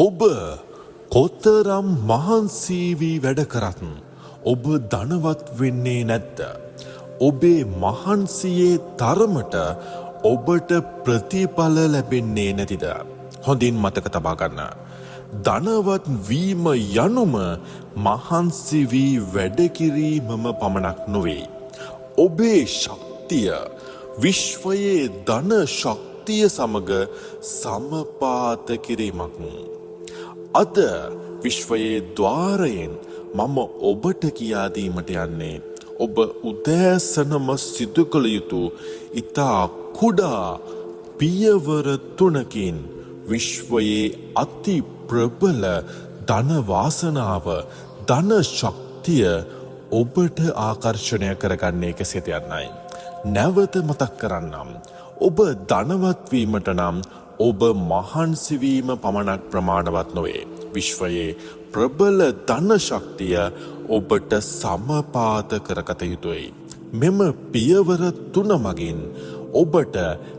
ඔබ කොතරම් මහන්සි වී වැඩ කරත් ඔබ ධනවත් වෙන්නේ නැද්ද? ඔබේ මහන්සියේ තරමට ඔබට ප්‍රතිඵල ලැබෙන්නේ නැතිද? හොඳින් මතක තබා ගන්න. ධනවත් වීම යනුම මහන්සි වී වැඩ කිරීමම පමණක් නොවේ. ඔබේ ශක්තිය විශ්වයේ ධන ශක්තිය සමග සමපාත කිරීමක්. අද විශ්වයේ ద్వාරයෙන් මම ඔබට කියා දීමට යන්නේ ඔබ උදෑසනම සිදු කළ යුතු ඉතා කුඩා පියවර 3කින් විශ්වයේ අති ප්‍රබල ධන වාසනාව ධන ශක්තිය ඔබට ආකර්ෂණය කරගන්නේ කෙසේද යන්නයි. නැවත මතක් කරන්නම්. ඔබ ධනවත් වීමට නම් ඔබ මහන්සි වීම පමණක් ප්‍රමාණවත් නොවේ. විශ්වයේ ප්‍රබල ධන ශක්තිය ඔබට සමපාත කරගත යුතුයි. මෙම පියවර 3 මගින් ඔබට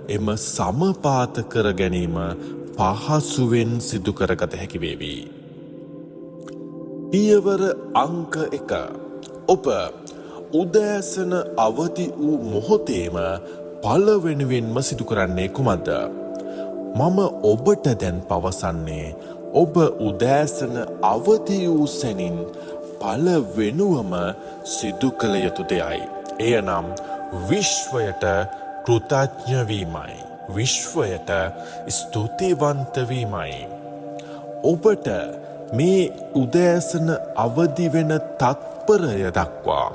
එම සමපාත කර ගැනීම පහසුවෙන් සිදු කරගත හැකි වේවි. පියවර අංක 1. ඔබ උදෑසන අවදි වූ මොහොතේම පළවෙනිවෙන්ම සිදු කරන්නේ කුමක්ද? මම ඔබට දැන් පවසන්නේ ඔබ උදෑසන අවදි වූ සැනින් පළවෙනුවම සිදු කළ යුතු දෙයයි. එය නම් විශ්වයට කෘතඥ වීමයි. විශ්වයට ස්තුතිවන්ත වීමයි. ඔබට මේ උදෑසන අවදි වෙන තත්පරය දක්වා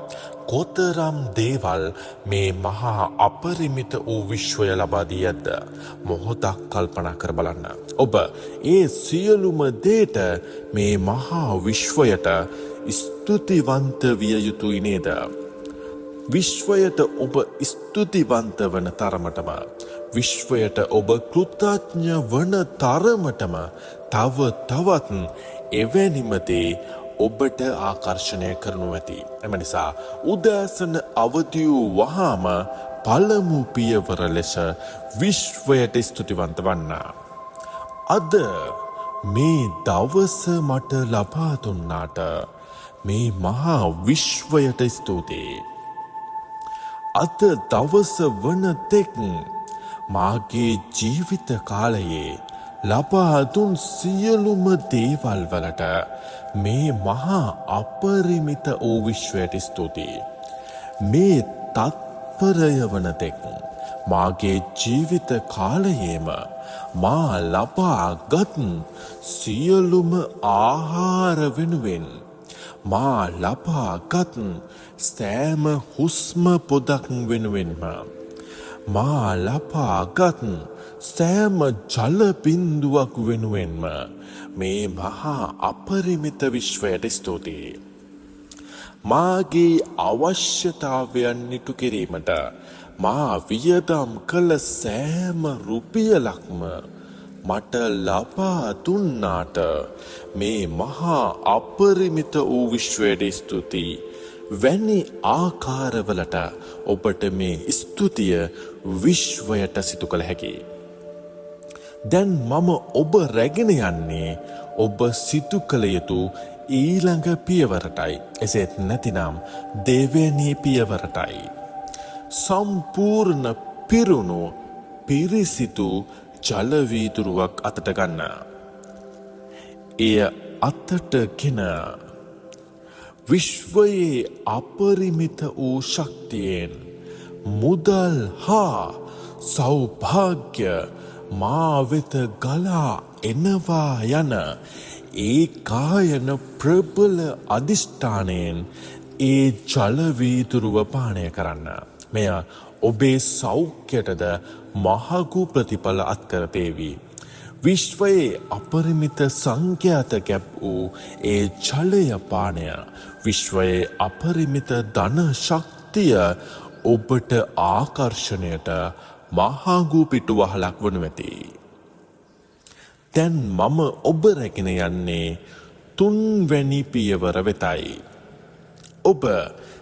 කොතරම් දේවල් මේ මහා අපරිමිත වූ විශ්වය ලබා දී ඇද්ද? මොහොතක් කල්පනා කර බලන්න. ඔබ ඒ සියලුම දේට මේ මහා විශ්වයට ස්තුතිවන්ත විය යුතුයි නේද? විශ්වයට ඔබ ස්තුතිවන්ත වන තරමටම, විශ්වයට ඔබ කෘතඥ වන තරමටම තව තවත් එවැනිම දේ ඔබට ආකර්ෂණය කරනු ඇති. එම නිසා උදෑසන අවදි වූ වහාම පළමු පියවර ලෙස විශ්වයට ස්තුතිවන්ත වන්න. අද මේ දවස මට ලබා දුන්නාට මේ මහා විශ්වයට ස්තුතියි. අද දවස වන තෙක් මාගේ ජීවිත කාලයේ ලබා දුන් සියලුම දේවල් වලට මේ මහා අපරිමිත වූ විශ්වයට ස්තුතියි. මේ තත්පරය වන තෙක් මාගේ ජීවිත කාලයේම මා ලබාගත් සියලුම ආහාර වෙනුවෙන්, මා ලබාගත් සෑම හුස්ම පොදක් වෙනුවෙන්ම, මා ලබාගත් සෑම ජල බින්දුවක් වෙනුවෙන්ම මේ මහා අපරිමිත විශ්වයට ස්තුතියි. මාගේ අවශ්‍යතාවයන් ඉටු කිරීමට මා වියදම් කළ සෑම රුපියලක්ම මට ලබා දුන්නාට මේ මහා අපරිමිත වූ විශ්වයට ස්තුතියි. වැනි ආකාරවලට ඔබට මේ ස්තුතිය විශ්වයට සිදු කළ හැකියි. දැන් මම ඔබ රැගෙන යන්නේ ඔබ සිදු කළ යුතු ඊළඟ පියවරටයි. එසේත් නැතිනම් දෙවැනි පියවරටයි. සම්පූර්ණ පිරුණු පිරිසිදු ජල වීදුරුවක් අතට ගන්න. එය අතටගෙන විශ්වයේ අපරිමිත වූ ශක්තියෙන් මුදල් හා සෞභාග්‍ය මා වෙත ගලා එනවා යන ඒකායන ප්‍රබල අධිෂ්ඨානයෙන් ඒ ජල වීදුරුව පානය කරන්න. මෙය ඔබේ සෞඛ්‍යයටද මහඟු ප්‍රතිඵල අත්කරපේවි. විශ්වයේ අපරිමිත සංඛ්‍යාත ගැබ් වූ ඒ ජලය පානය විශ්වයේ අපරිමිත ධන ශක්තිය ඔබට ආකර්ෂණයට මහඟු පිටුවහලක් වනු ඇති. දැන් මම ඔබ රැගෙන යන්නේ 3 වැනි පියවර වෙතයි. ඔබ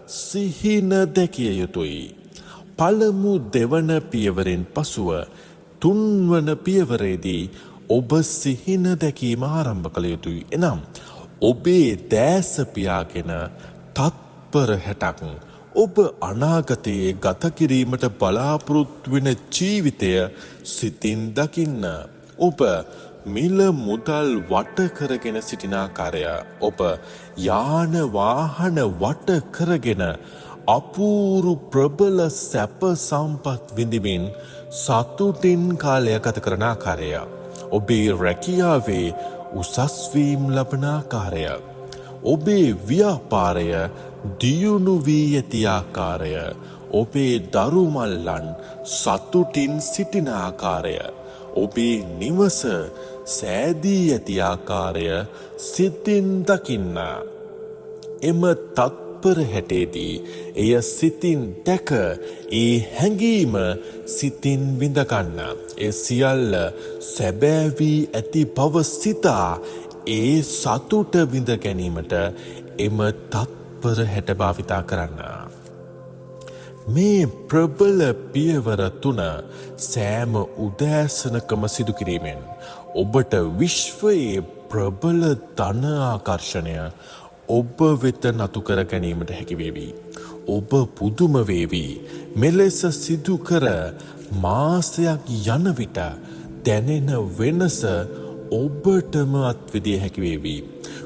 සිහින දැකිය යුතුයි. පළමු දෙවන පියවරෙන් පසුව 3 වන පියවරේදී ඔබ සිහින දැකීම ආරම්භ කළ යුතුයි. එනම් ඔබේ දැස පියාගෙන තත්පර 60ක් ඔබ අනාගතයේ ගත කිරීමට බලාපොරොත්තු වෙන ජීවිතය සිතින් දකින්න. ඔබ මිල මුදල් වට කරගෙන සිටින ආකාරය, ඔබ යාන වාහන වට කරගෙන අපූරු ප්‍රබල සැප සම්පත් විඳිමින් සතුටින් කාලය ගත කරන ආකාරය, ඔබේ රැකියාවේ උසස් වීම් ලබන ආකාරය, ඔබේ ව්‍යාපාරය දියුණු වී ඇති ආකාරය, ඔබේ දරුමල්ලන් සතුටින් සිටින ආකාරය, ඔබේ නිවස සෑදී ඇති ආකාරය සිතින් දකින්න. එම තත්පර 60දී එය සිතින් දැක ඒ හැඟීම සිතින් විඳගන්න. ඒ සියල්ල සැබෑ වී ඇති බව සිතා ඒ සතුට විඳ ගැනීමට එම තත්පර 60 භාවිතා කරන්න. මේ ප්‍රබල පියවර 3 සෑම උදෑසනකම සිදු කිරීමෙන් ඔබට විශ්වයේ ප්‍රබල ධන ආකර්ෂණය ඔබ වෙත නතු කර ගැනීමට හැකි වේවි. ඔබ පුදුම වේවි. මෙලෙස සිදු කර මාසයක් යන විට දැනෙන වෙනස ඔබටම අත්විදිය හැකි වේවි.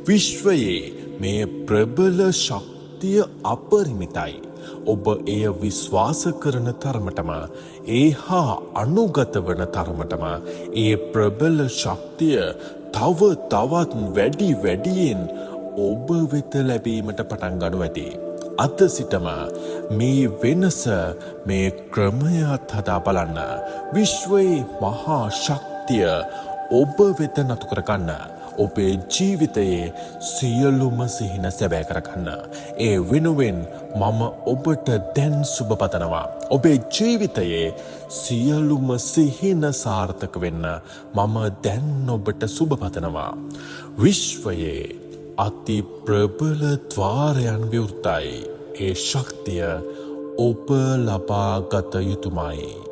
විශ්වයේ මේ ප්‍රබල ශක්තිය අපරිමිතයි. ඔබ එය විශ්වාස කරන තරමටම, ඒ හා අනුගත වන තරමටම ඒ ප්‍රබල ශක්තිය තව තවත් වැඩියෙන් ඔබ වෙත ලැබීමට පටන් ගනු ඇති. අද සිටම මේ වෙනස, මේ ක්‍රමයත් හදා බලන්න. විශ්වයේ මහා ශක්තිය ඔබ වෙත නතු කරගන්න. ඔබේ ජීවිතයේ සියලුම සිහින සැබෑ කරගන්න. ඒ වෙනුවෙන් මම ඔබට දැන් සුබ පතනවා. ඔබේ ජීවිතයේ සියලුම සිහින සාර්ථක වෙන්න මම දැන් ඔබට සුබ පතනවා. විශ්වයේ අති ප්‍රබල ద్వාරයන් විවෘතයි. ඒ ශක්තිය ඔබ ලබා ගත යුතුමයි.